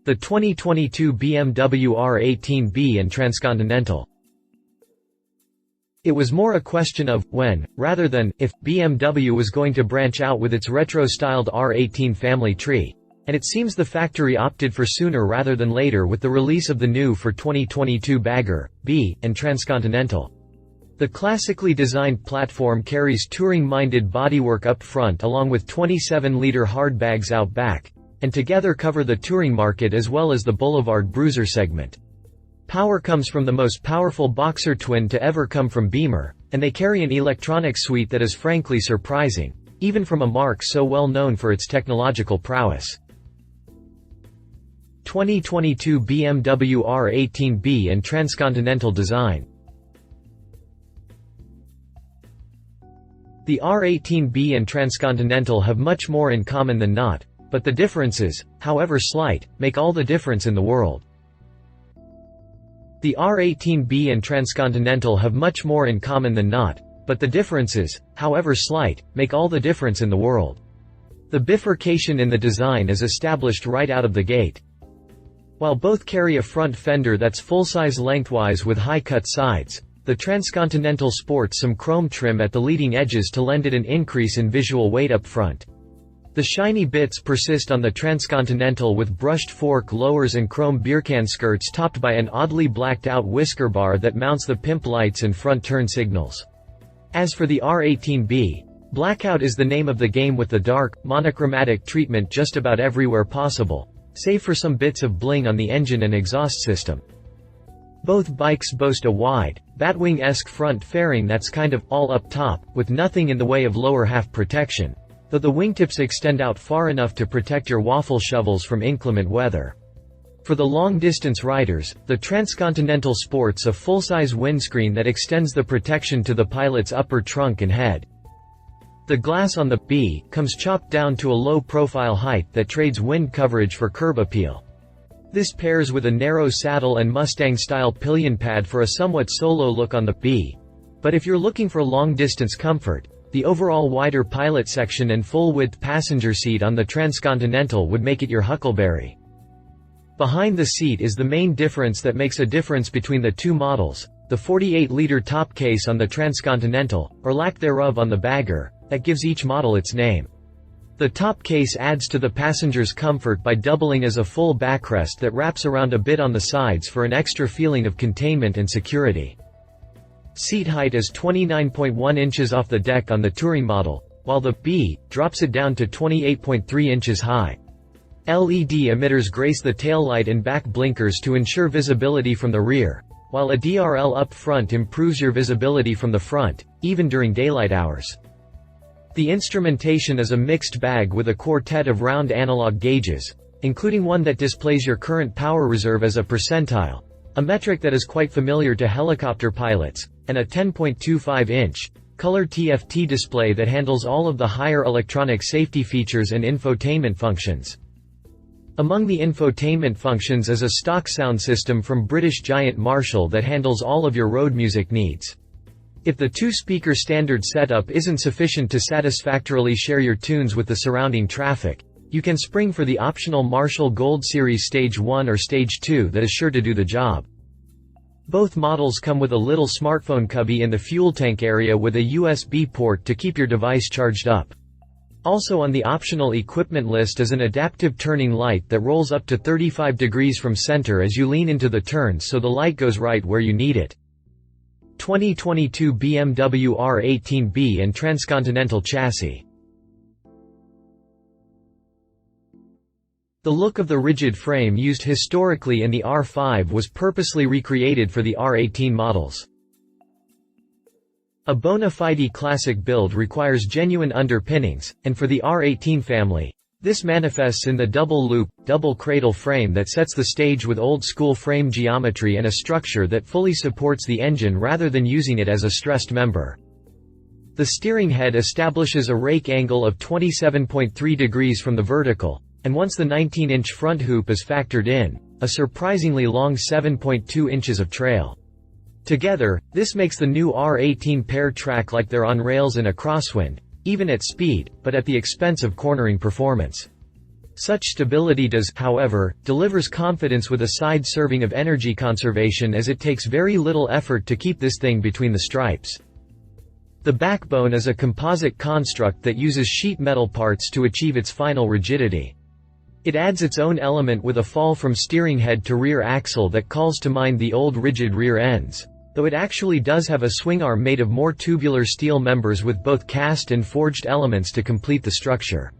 The 2022 BMW R B and Transcontinental. It was more a question of when, rather than if, BMW was going to branch out with its retro-styled R18 family tree, and it seems the factory opted for sooner rather than later with the release of the new for 2022 bagger, B and Transcontinental. The classically designed platform carries touring-minded bodywork up front along with 27-liter hard bags out back, and together cover the touring market as well as the boulevard bruiser segment. Power comes from the most powerful boxer twin to ever come from Beemer, and they carry an electronic suite that is frankly surprising, even from a marque so well known for its technological prowess. 2022 BMW R18B and Transcontinental design. The R18B and Transcontinental have much more in common than not, but the differences, however slight, make all the difference in the world. The R18B and Transcontinental have much more in common than not, but the differences, however slight, make all the difference in the world. The bifurcation in the design is established right out of the gate. While both carry a front fender that's full-size lengthwise with high-cut sides, the Transcontinental sports some chrome trim at the leading edges to lend it an increase in visual weight up front. The shiny bits persist on the Transcontinental with brushed fork lowers and chrome beercan skirts topped by an oddly blacked-out whisker bar that mounts the pimp lights and front turn signals. As for the R18B, blackout is the name of the game with the dark, monochromatic treatment just about everywhere possible, save for some bits of bling on the engine and exhaust system. Both bikes boast a wide, Batwing-esque front fairing that's kind of all up top, with nothing in the way of lower half protection, though the wingtips extend out far enough to protect your waffle shovels from inclement weather. For the long-distance riders, the Transcontinental sports a full-size windscreen that extends the protection to the pilot's upper trunk and head. The glass on the B comes chopped down to a low-profile height that trades wind coverage for curb appeal. This pairs with a narrow saddle and Mustang-style pillion pad for a somewhat solo look on the B. But if you're looking for long-distance comfort, the overall wider pilot section and full-width passenger seat on the Transcontinental would make it your huckleberry. Behind the seat is the main difference that makes a difference between the two models, the 48-liter top case on the Transcontinental, or lack thereof on the bagger, that gives each model its name. The top case adds to the passenger's comfort by doubling as a full backrest that wraps around a bit on the sides for an extra feeling of containment and security. Seat height is 29.1 inches off the deck on the touring model, while the B drops it down to 28.3 inches high. LED emitters grace the taillight and back blinkers to ensure visibility from the rear, while a DRL up front improves your visibility from the front, even during daylight hours. The instrumentation is a mixed bag with a quartet of round analog gauges, including one that displays your current power reserve as a percentile, a metric that is quite familiar to helicopter pilots, and a 10.25-inch, color TFT display that handles all of the higher electronic safety features and infotainment functions. Among the infotainment functions is a stock sound system from British giant Marshall that handles all of your road music needs. If the two-speaker standard setup isn't sufficient to satisfactorily share your tunes with the surrounding traffic, you can spring for the optional Marshall Gold Series Stage 1 or Stage 2 that is sure to do the job. Both models come with a little smartphone cubby in the fuel tank area with a USB port to keep your device charged up. Also on the optional equipment list is an adaptive turning light that rolls up to 35 degrees from center as you lean into the turns so the light goes right where you need it. 2022 BMW R18B and Transcontinental chassis. The look of the rigid frame used historically in the R5 was purposely recreated for the R18 models. A bona fide classic build requires genuine underpinnings, and for the R18 family, this manifests in the double-loop, double-cradle frame that sets the stage with old-school frame geometry and a structure that fully supports the engine rather than using it as a stressed member. The steering head establishes a rake angle of 27.3 degrees from the vertical, and once the 19-inch front hoop is factored in, a surprisingly long 7.2 inches of trail. Together, this makes the new R18 pair track like they're on rails in a crosswind, even at speed, but at the expense of cornering performance. Such stability does, however, delivers confidence with a side serving of energy conservation, as it takes very little effort to keep this thing between the stripes. The backbone is a composite construct that uses sheet metal parts to achieve its final rigidity. It adds its own element with a fall from steering head to rear axle that calls to mind the old rigid rear ends, though it actually does have a swing arm made of more tubular steel members with both cast and forged elements to complete the structure.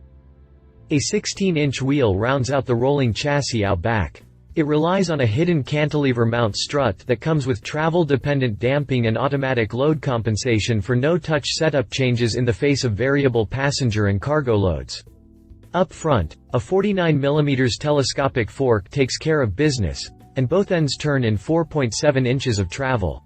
A 16-inch wheel rounds out the rolling chassis out back. It relies on a hidden cantilever mount strut that comes with travel-dependent damping and automatic load compensation for no-touch setup changes in the face of variable passenger and cargo loads. Up front, a 49 mm telescopic fork takes care of business, and both ends turn in 4.7 inches of travel.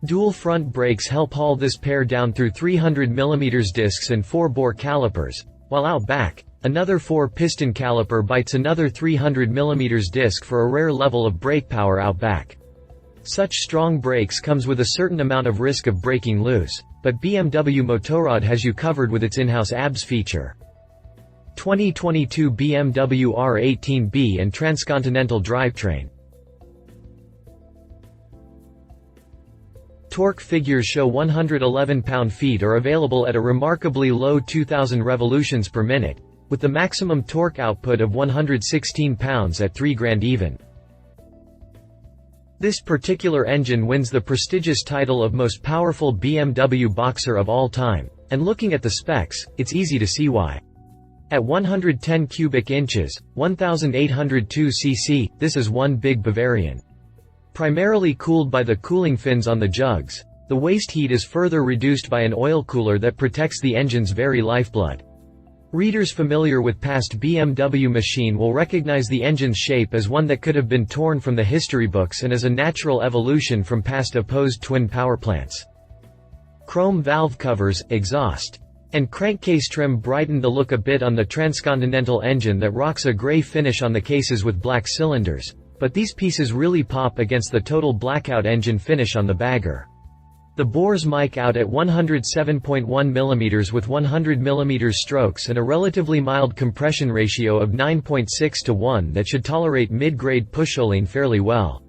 Dual front brakes help haul this pair down through 300 mm discs and 4-bore calipers, while out back, another 4-piston caliper bites another 300 mm disc for a rare level of brake power out back. Such strong brakes comes with a certain amount of risk of breaking loose, but BMW Motorrad has you covered with its in-house ABS feature. 2022 BMW R B and Transcontinental drivetrain. Torque figures show 111 pound-feet are available at a remarkably low 2000 revolutions per minute, with the maximum torque output of 116 pounds at 3 grand even. This particular engine wins the prestigious title of most powerful BMW boxer of all time, and looking at the specs, it's easy to see why. At 110 cubic inches, 1802 cc, this is one big Bavarian. Primarily cooled by the cooling fins on the jugs, the waste heat is further reduced by an oil cooler that protects the engine's very lifeblood. Readers familiar with past BMW machine will recognize the engine's shape as one that could have been torn from the history books and as a natural evolution from past opposed twin powerplants. Chrome valve covers, exhaust, and crankcase trim brighten the look a bit on the Transcontinental engine that rocks a gray finish on the cases with black cylinders, but these pieces really pop against the total blackout engine finish on the bagger. The bores mic out at 107.1 mm with 100 mm strokes and a relatively mild compression ratio of 9.6:1 that should tolerate mid-grade pusholine fairly well.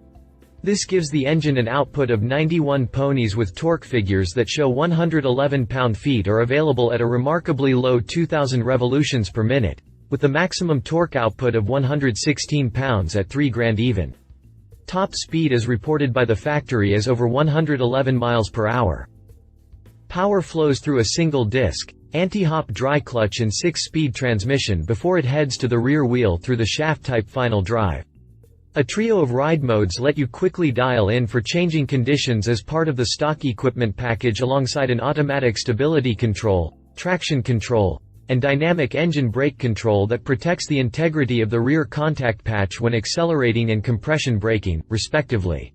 This gives the engine an output of 91 ponies with torque figures that show 111 pound-feet are available at a remarkably low 2000 revolutions per minute, with the maximum torque output of 116 pounds at 3 grand even. Top speed as reported by the factory is over 111 miles per hour. Power flows through a single disc, anti-hop dry clutch and 6-speed transmission before it heads to the rear wheel through the shaft-type final drive. A trio of ride modes let you quickly dial in for changing conditions as part of the stock equipment package alongside an automatic stability control, traction control, and dynamic engine brake control that protects the integrity of the rear contact patch when accelerating and compression braking, respectively.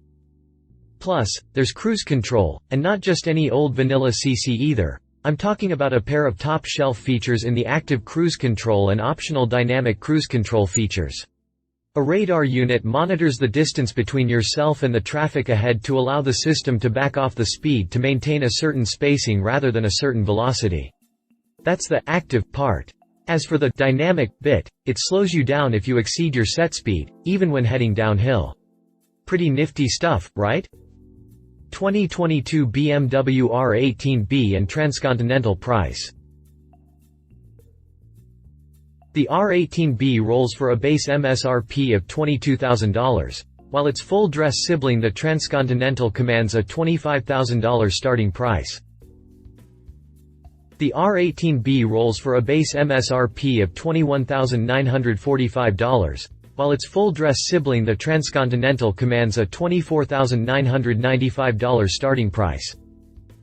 Plus, there's cruise control, and not just any old vanilla CC either. I'm talking about a pair of top-shelf features in the active cruise control and optional dynamic cruise control features. A radar unit monitors the distance between yourself and the traffic ahead to allow the system to back off the speed to maintain a certain spacing rather than a certain velocity. That's the active part. As for the dynamic bit, it slows you down if you exceed your set speed, even when heading downhill. Pretty nifty stuff, right? 2022 BMW R B and Transcontinental price. The R B rolls for a base MSRP of $22,000, while its full-dress sibling the Transcontinental commands a $25,000 starting price. The R B rolls for a base MSRP of $21,945, while its full-dress sibling the Transcontinental commands a $24,995 starting price.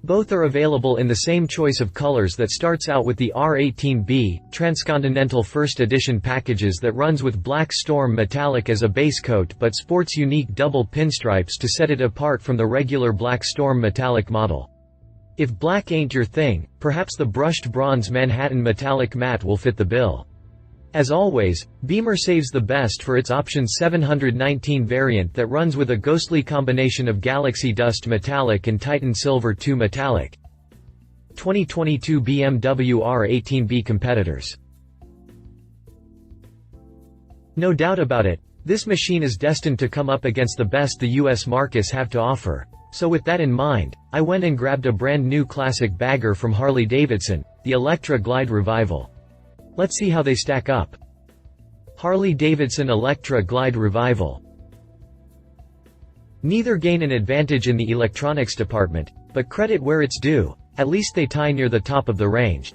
Both are available in the same choice of colors that starts out with the R B, Transcontinental First Edition packages that runs with Black Storm Metallic as a base coat but sports unique double pinstripes to set it apart from the regular Black Storm Metallic model. If black ain't your thing, perhaps the brushed bronze Manhattan Metallic Matte will fit the bill. As always, Beemer saves the best for its Option 719 variant that runs with a ghostly combination of Galaxy Dust Metallic and Titan Silver 2 Metallic. 2022 BMW R B competitors. No doubt about it, this machine is destined to come up against the best the US marques have to offer. So with that in mind, I went and grabbed a brand new classic bagger from Harley-Davidson, the Electra Glide Revival. Let's see how they stack up. Harley-Davidson Electra Glide Revival. Neither gain an advantage in the electronics department, but credit where it's due, at least they tie near the top of the range.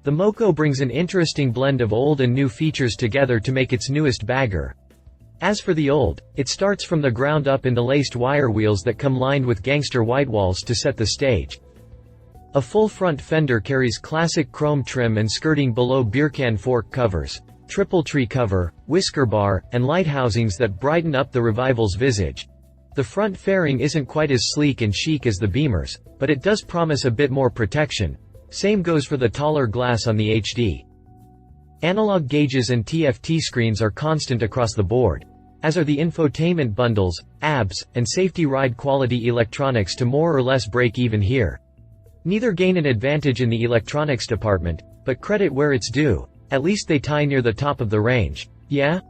The Moco brings an interesting blend of old and new features together to make its newest bagger. As for the old, it starts from the ground up in the laced wire wheels that come lined with gangster white walls to set the stage. A full front fender carries classic chrome trim and skirting below beercan fork covers, triple tree cover, whisker bar, and light housings that brighten up the Revival's visage. The front fairing isn't quite as sleek and chic as the Beemers, but it does promise a bit more protection. Same goes for the taller glass on the HD. Analog gauges and TFT screens are constant across the board, as are the infotainment bundles, ABS, and safety ride quality electronics to more or less break even here. Neither gain an advantage in the electronics department, but credit where it's due, at least they tie near the top of the range, yeah?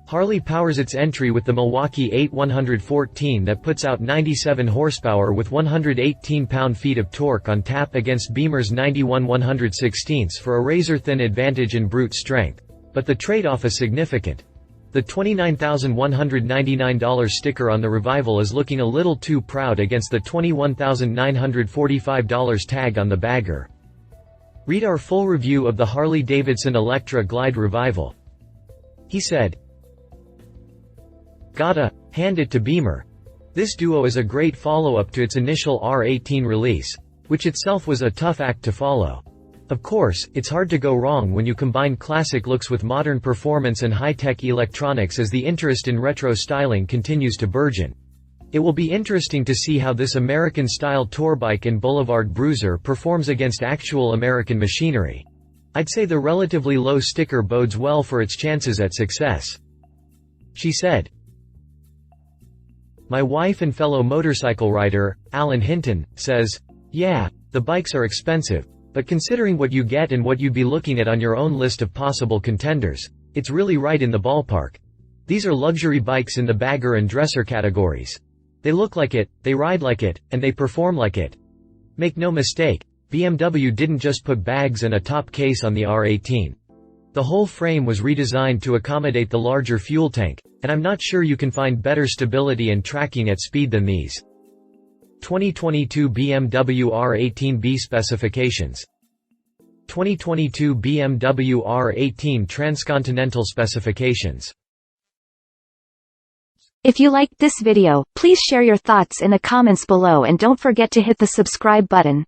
Harley powers its entry with the Milwaukee 8114 that puts out 97 horsepower with 118 pound-feet of torque on tap against Beemer's 91 116ths for a razor-thin advantage in brute strength. But the trade-off is significant. The $29,199 sticker on the Revival is looking a little too proud against the $21,945 tag on the bagger. Read our full review of the Harley-Davidson Electra Glide Revival. He said, "Gotta hand it to Beemer. This duo is a great follow-up to its initial R18 release, which itself was a tough act to follow. Of course, it's hard to go wrong when you combine classic looks with modern performance and high-tech electronics as the interest in retro styling continues to burgeon. It will be interesting to see how this American-style tour bike and boulevard bruiser performs against actual American machinery. I'd say the relatively low sticker bodes well for its chances at success." She said. My wife and fellow motorcycle rider, Alan Hinton, says, "Yeah, the bikes are expensive, but considering what you get and what you'd be looking at on your own list of possible contenders, it's really right in the ballpark. These are luxury bikes in the bagger and dresser categories. They look like it, they ride like it, and they perform like it. Make no mistake, BMW didn't just put bags and a top case on the R18. The whole frame was redesigned to accommodate the larger fuel tank, and I'm not sure you can find better stability and tracking at speed than these." 2022 BMW R18B specifications. 2022 BMW R18 Transcontinental specifications. If you liked this video, please share your thoughts in the comments below and don't forget to hit the subscribe button.